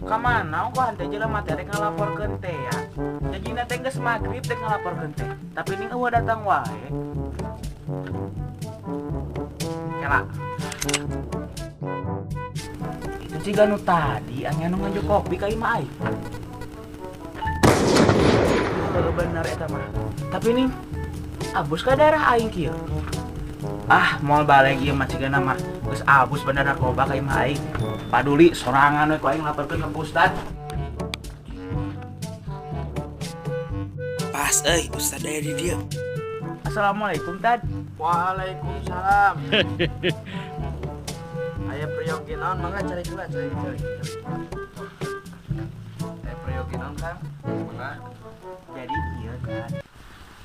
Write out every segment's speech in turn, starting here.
Kamana kok hante jeung materi ngalaporkeun teh ya. Jajina teh geus magrib teh ngalaporkeun teh. Tapi ning eueuh datang wae. Kela. Itu ciga nu tadi anya nu nganjuk kopi ka imah ai. Bener eta mah. Tapi nih abus ka daerah aing kieu. Moal balik ieu mah cigana mah geus abus bener narkoba ka imah aing. Paduli sorangan we ku aing laporkeun ka Ustad. Pas Ustad aya di dieu. Assalamualaikum Tad. Waalaikumsalam. Aya priyogi naon mangga cari heula cari. Aya priyogi naon Kang? Mangga. Jadi ieu Tad.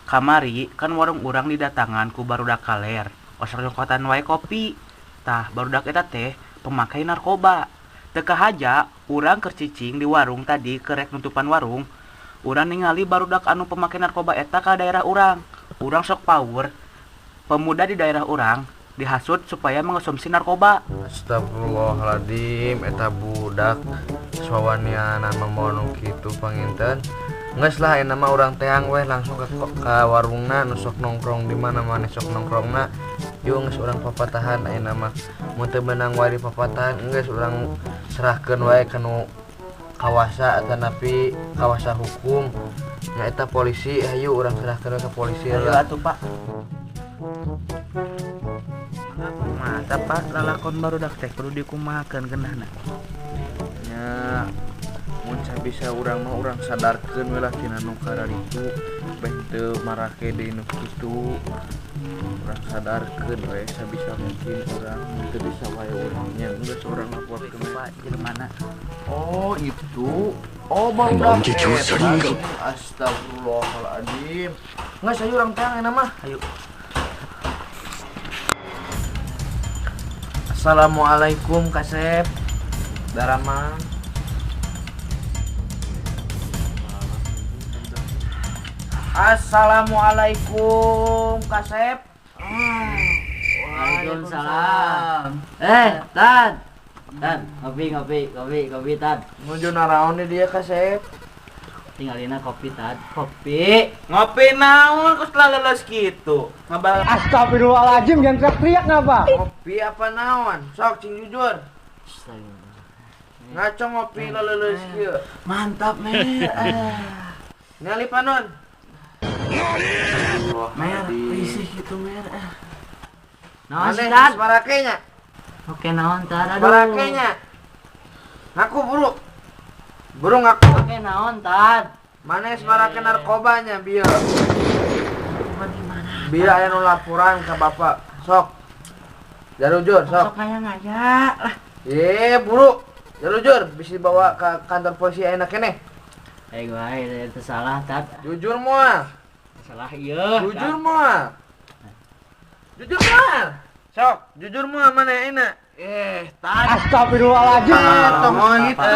Kamari kan warung urang didatangan ku barudak kaler. Osok nyokotan wae kopi. Tah barudak eta teh pemakai narkoba. Teu kahaja urang keur cicing di warung tadi kerek nutupan warung. Urang ningali barudak anu pemakai narkoba eta ka daerah urang. Urang sok power. Pemuda di daerah urang dihasut supaya mengonsumsi narkoba. Astagfirullahaladzim, eta budak sawanianan memono kitu panginten. Geus lah aya mah urang teang weh langsung ka warungna nu sok nongkrong di mana maneh sok nongkrongna. Yuk geus urang papatahan ayeuna mah. Mun teu meunang wae di papatahan geus urang serahkeun wae ka nu kawasa atanapi kawasa hukum. Nya eta polisi, hayu urang serahkeun ka polisi Ayo lah. atuh Pak. Mata Pak lalakon barudak teh kudu dikumahakeun geunahna. Nya mun bisa urang mah urang sadarkeun we lah tina nu kararitu beh teu marake deui nu kitu. Urang sadarkeun we sabisa mungkin urang teu bisa wae urang nya geus urang laporkeun Pak jeung mana? Oh itu. Oh barudak. Astagfirullahaladzim. Geus ayo urang teang euna mah. Ayo. Assalamualaikum Kasep. Daraman. Assalamualaikum Kasep. Waalaikumsalam. Tad. Tad, kopi Tad. Nuju naraon dia Kasep. Tinggalina kopi Tad. Kopi. Ngopi naon kos laleles kitu? Ngabal Astagfirullahaladzim, jangan teriak-teriak ngapa? Ngopi apa naon? Sok cing jujur. Ngaco ngopi laleles kieu. mantap mer. Ngali panon. Mer, risih gitu mer. Naon sih Maneh Tad? barakenya. Oke naon Tad? Aduh. Barakenya. Ngaku buru. Buru ngaku. Oke naon Tad? Maneh barake narkobanya bieu. Di mana? Bieu aya nu laporan ka bapak. Sok. Jarujur sok. Sok kayak ngajak lah. Buru. Jarujur bisa dibawa ke kantor polisi ayeuna keneh. Gua itu salah Tad. Jujur moal. Salah ieu. Jujur moal. Jujur moal. Sok, jujur moal mana ayeuna? Tadi Astagfirullahaladzim. Tomon itu.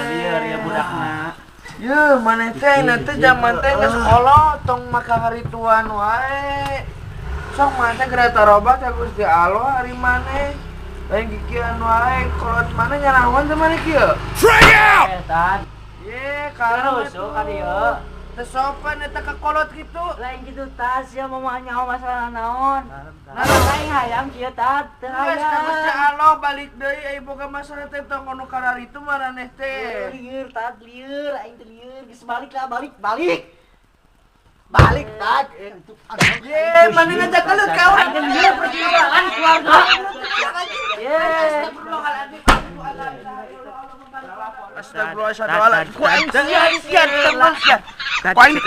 lieur ya budakna. Ye, mana teh nanti zaman teh geus kolot tong maka harituan wae. Sok mana teh geura tarobat ka Gusti Allah hari maneh. Lain gigian wae kolot mana nyarawan teh maneh kieu. Tad. Ye, kalau Rusuk ka dieu. teu sopan eta ka kolot kitu. Lain gitu Tas ya mau nyaho masalah naon. Nah, Lain hayang kieu Tad. Teu geus ka Gusti hayang. Allah balik deui aya boga masalah teh tong kono kararitu maraneh teh. Lieur Tad, lieur, aing teh lieur, geus balik lah, balik. Balik Tad. Ye, mana ngajak kelut ka urang Aing teh lieur perjuangan keluarga. Ye. Astagfirullahaladzim. Ku aing sian Ku aing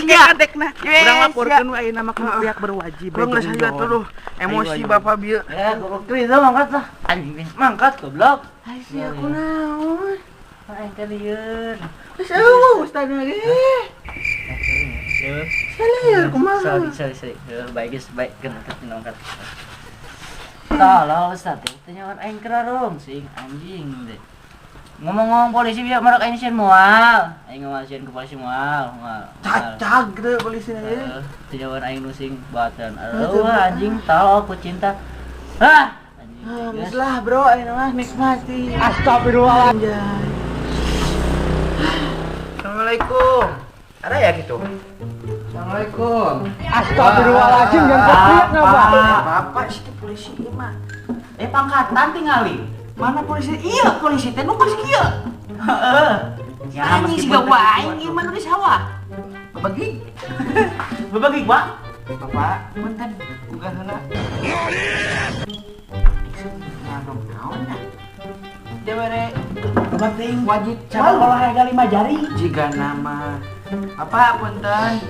kadekna. Urang laporkeun we ayeuna mah ka pihak berwajib. Belum geus hayat tuh emosi bapak bieu. Goblok tuh itu mangkat lah. Anjing mangkat goblok. Sia kunaon? Aing teh lieur. Geus eueuh ustad ge. Salir kumaha? Sorry. Baik guys, baik angkat ngangkat. Tolong Ustaz, teh nyawan aing kerarung sing anjing deh. Ngomong-ngomong polisi biar marak aing sieun moal. Aing ngawasieun ke polisi moal. Cacag deh polisi Teh nyawan aing nu sing batan. Aduh anjing tahu aku cinta. Hah, anjing Geus lah bro, ayeuna mah nikmati. Astagfirullahaladzim. Assalamualaikum. Ada ya gitu? Assalamualaikum. Astagfirullahaladzim, yang teriak ngapa? Bapak situ polisi ieu mah. Pangkatan tingali. Mana polisi? Iya, polisi teh nu geus kieu. Heeh. Ya anjing siga wae ieu mah di sawah. Bebagi. Bebagi, Pak. Bapak, punten. Uga heula. Naon dah. Dewere penting wajib cara olahraga 5 jari. Jika nama apa punten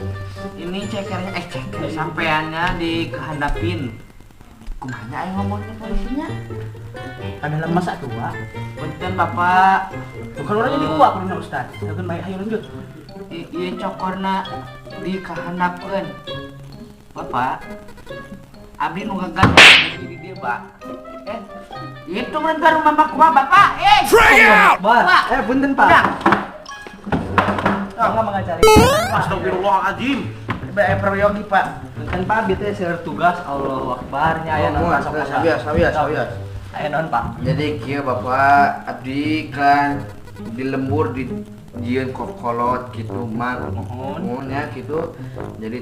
ini cekernya ceker sampeannya dikehandapin. Kumanya ayo ngomongnya polisinya. Ada lemas atuh, punten Bapak. Bukan orangnya di gua kudu Ustaz. Lamun bae ayo lanjut. Ieu cokorna dikehandapkeun. Bapak, abdi nu gagan di dieu, Pak. Itu mentar rumah Bapak. Frag out! Pak. Punten Pak. Enggak mengajari. Astagfirullahaladzim. Peryogi Pak. Kan Pak abdi teh seueur tugas Allahu Akbar nya aya naon sok Sabias. aya naon Pak. Jadi kieu Bapak abdi kan di lembur di jieun kokolot gitu mah. Mohon ya gitu. Jadi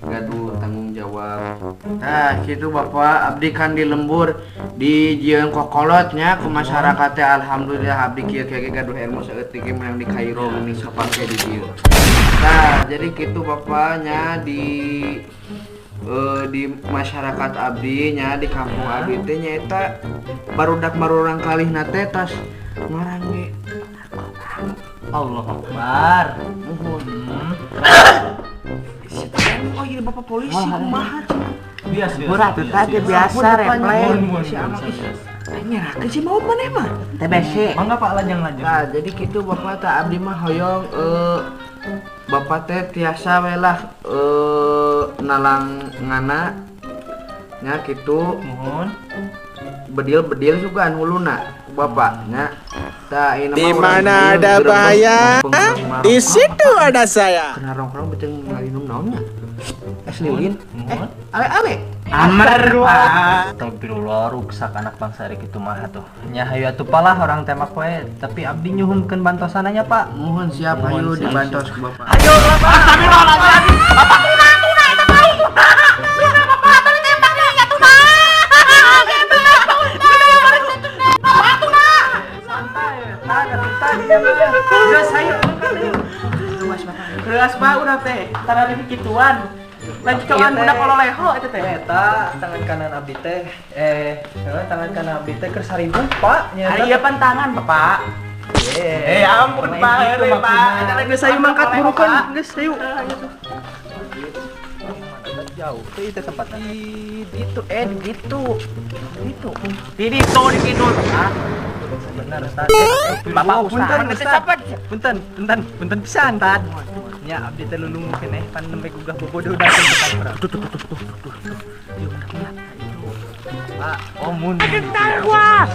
gaduh tanggung jawab. Nah, gitu Bapak, abdi kan di lembur di jieun kokolotnya ke masyarakat teh alhamdulillah abdi kieu gaduh ilmu saeutik yang di Kairo geuning sapake di dieu. Nah, jadi gitu Bapaknya di masyarakat abdi nya di kampung abdi teh nyaeta barudak marurang kalihna teh tos ngarange Allahu Akbar. Oh iya Bapak polisi kumaha? Biasa. Murah tuh tadi biasa refleks. nyerahkeun si mau maneh mah. TBC. Mangga Pak lajang. Nah, jadi gitu Bapak teh abdi mah hoyong Bapak teh tiasa we lah nalangana nya kitu Mohon. bedil sugan huluna Bapaknya. Di mana ada bahaya, di situ ada saya. Kena rongkrong beteng ngalinum naonnya. Es lilin. Mohon. Ale. Amer Pak. Astagfirullah ruksak anak bangsa rek kitu mah atuh. Nya hayu atuh palah orang tembak we, tapi abdi nyuhumkeun bantosananya Pak. Mohon siap hayu dibantos ke Bapak. Ayo lah Pak. Astagfirullahaladzim. Bapak tuna eta tahu. Bapak tadi tembaknya ya tuna. Geus hayu angkat deui. Geus Pak urang teh. Tara di kituan. Lanjut kawan budak kololeho eta teh. Eta tangan kanan abdi teh tangan kanan abdi teh keur 1000 Pak. Nya Ari ieu pantangan Bapak. Ampun Pak, Pak. Ada geus hayu mangkat burukan. Geus hayu. jauh. Itu tempatnya. Di gitu. Di gitu. Benar Ustaz. Bapak Ustaz. Punten pisan Tad. Nya abdi teh lulungkeun pan nembe gugah bobodoh datang ke kantor. Pak, mun. Gentar gua.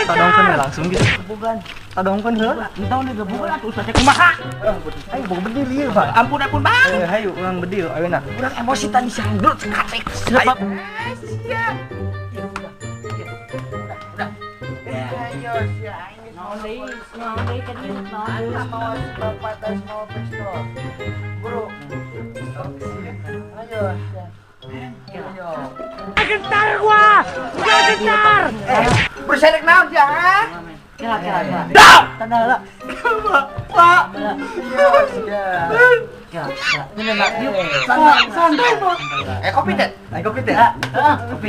Tadongkeun langsung gitu. Bukan. Tadongkeun heula. Entah udah gebukan atuh Ustaz kumaha. Ayo boga bedil ieu, Pak. Ampun Bang. Hayu urang bedil ayeuna. Urang emosi tadi sangdut katek. Siap. Gentar gua. Gentar. Bersedek naon jangan. Kira. Tanda heula. Pak. Santai, Pak. Kopi teh. Kopi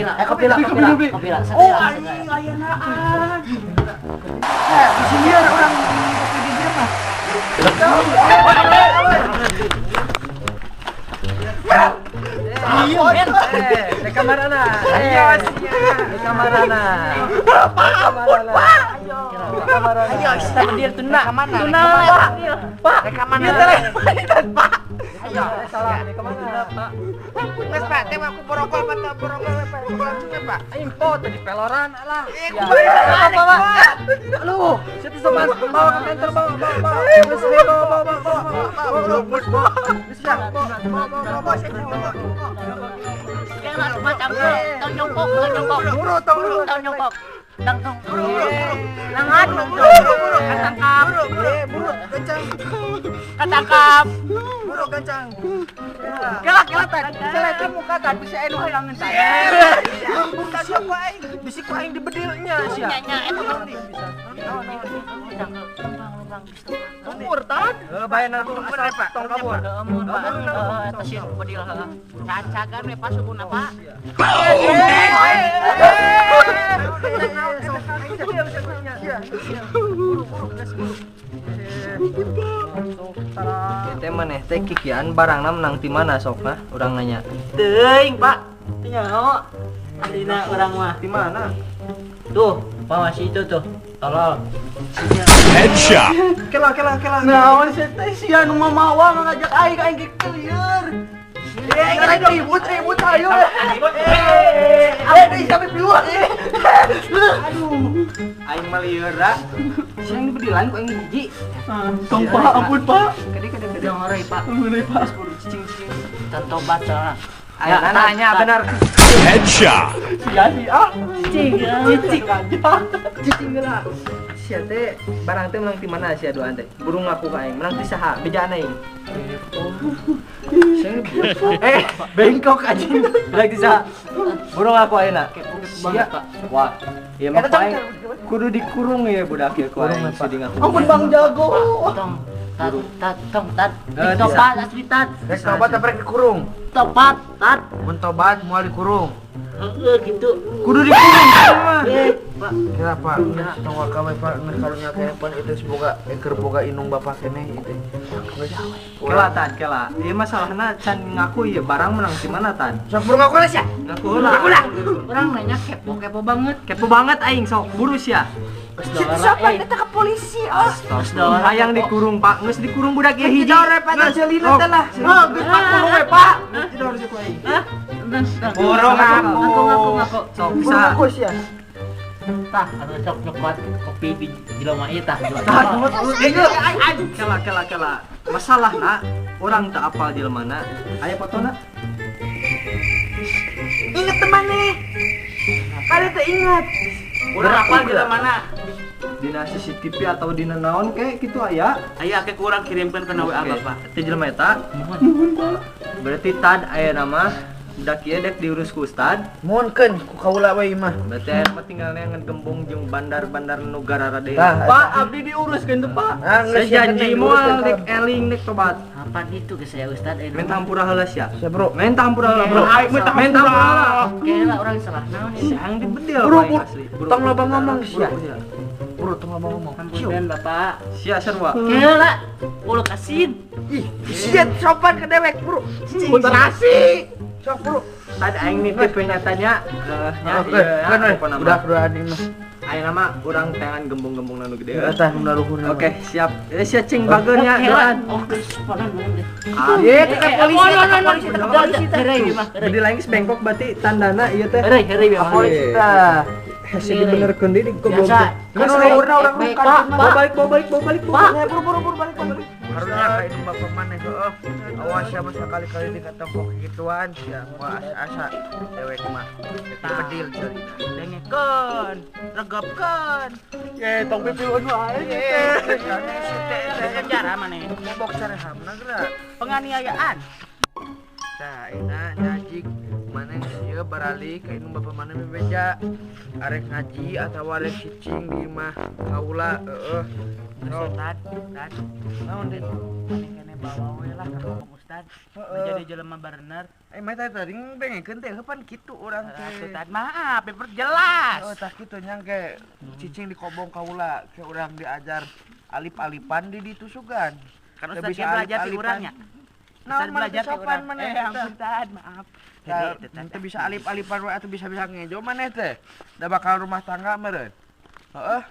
lah. Kopi lah. Oh, anjing ayeunaan. Di sini ada orang kopi di dia mah. Iya, Di kamarana. Ayo, Di kamarana. Ayo, kita berdiri tuna. Tuna, Pak. Rekaman. Pak. Ayo, Salah di kamarana, Pak. Mas Pak, teh aku borokol langsung ya, Pak. Info tadi peloran lah. Apa, Lu, situ sama bawa ke kantor bawa. Macam tong jongkok. Tong jongkok. Tong. Langat ketangkap. Ketangkap. Buru kencang. Kelatan. Selatan muka tan bisa enu hilangan saya. Bukan siapa aing. Bisi ku aing dibedilnya sia. Nya eta ngerti. Umur tan. Bayanan ku asal tong kabur. Umur eta sih bedil cacagan we pasukuna Pak. Teh maneh teh kikian barangna menang ti mana sokna urang nanya. Teuing Pak. Teu nyaho. Dina urang mah Di mana? tuh, Pak masih itu tuh. Tolol. Headshot. Kela. Naon sih teh sia nu mamawa ngajak aing ge clear. Ribut ayo. Deui sampai piluan. Aing mah lieur da. Siang dibedilan ku aing hiji. Tong Pak, ampun Pak. Kede. Ngorei Pak. Ngeureun Pak. Cicing. Tobat soalna. Aya tanya bener. Headshot. Sia Cicing geula. Sia teh barang teh menang ti mana sia doan teh? Burung ngaku ka aing menang ti saha? Bejaan aing. Bengkok anjing. Menang ti saha? Burung ngaku ayeuna. Sia Pak. Wah. Ieu mah aing kudu dikurung ya budak ieu ku aing sidi ngaku. Ampun Bang Jago. Tong tat. Tobat asli tat. Rek tobat apa rek dikurung? Tobat tat. Mun tobat moal dikurung. Gitu. Kudu dikurung mah. Pak. Kenapa? Tong kawe Pak karunya kepan itu semoga keur boga inung bapak keneh itu. Kela tan, kela. Ieu masalahna can ngaku ieu barang menang di mana tan? Sok burung aku sia. Ngaku lah. Orang nanya kepo banget. Kepo banget aing sok buru sia. Siapa kita ke polisi? Hayang dikurung Pak, geus dikurung budak ieu hiji. Repatan selina teh lah. Oh, geus Pak kurung we Pak. Burung Ngaku. Sok bisa. Tah, anu sok nyokot kopi di jelema ieu tah. Kela. Masalahna urang teu apal jelemana. Aya fotona? Ingat temannya. Kali teh ingat. Urang apal jelemana. Dina CCTV atau dina naon kayak gitu aya. Aya ake kurang kirimkeun kana WA Bapak. Teh jelema eta. Berarti tad aya nama budak ieu dek diurus ku Ustad. Mohonkeun ku kaula we mah. Berarti aya mah tinggalnya ngegembung jeung bandar-bandar nu Garadade. Pak, abdi diuruskeun tuh Pak. Saya janji moal dek eling dek tobat. Apa itu ke saya Ustad? Minta hampura heula sia. Sia bro. Minta hampura heula bro. Minta hampura heula. Kayaknya orang salah naon ini. Siang dibedil Bro, paling asli. tong loba ngomong sia. Bro, tong loba ngomong. Ampunten Bapak. Sia sarua. Kayaknya ulah kasin. Ih, sia sopan ke dewek, bro. Punten nasi. Sok, bro. Tadi aing nitip we nyatanya nya Oke, kan we. apa nama? Udah adi mah. Aya nama urang tangan gembung-gembung nu gede. Tah nu luhur. Oke, siap. Sia cing bageurnya doan. Oh, kesopanan bener. Ye, ke polisi, Polisi teh. Bedi lagi bengkok berarti tandana ieu teh. Heureui biar. polisi tah. Hese dibenerkeun deui goblok. Biasa. Kan luhurna urang Baik, kan. Bawa balik. Pak. Buru balik. Karunya ka itu bapak maneh heuh. Awas ya mah sekali-kali dikatampok gituan sia mah asa dewek mah. Bedil cerita. Dengekeun, regepkeun. Ye, tong pipiun wae. Penjara maneh. Bok sarehamna geura. Penganiayaan. Tah enak nyajik maneh sieu barali ka indung bapak maneh bebeja. Arek ngaji atawa arek cicing di imah kaula heueuh. Ustad. Naon dit? Kene bawa we lah ka ngomong Ustad. Menjadi jelema bener. Mah tadi bengekeun teh heupan kitu urang teh. Ustad maaf, diperjelas. Oh tah kitu nyangke cicing di kobong kaula ke urang diajar alip-alipan di ditusugan. Kan Ustad ge belajar ti urangnya. Ustad belajar ti urang. Ampun Ustad, maaf. Teu bisa alip-alipan we atuh bisa-bisa ngejo maneh teh. Da bakal rumah tangga meureun. Heeh.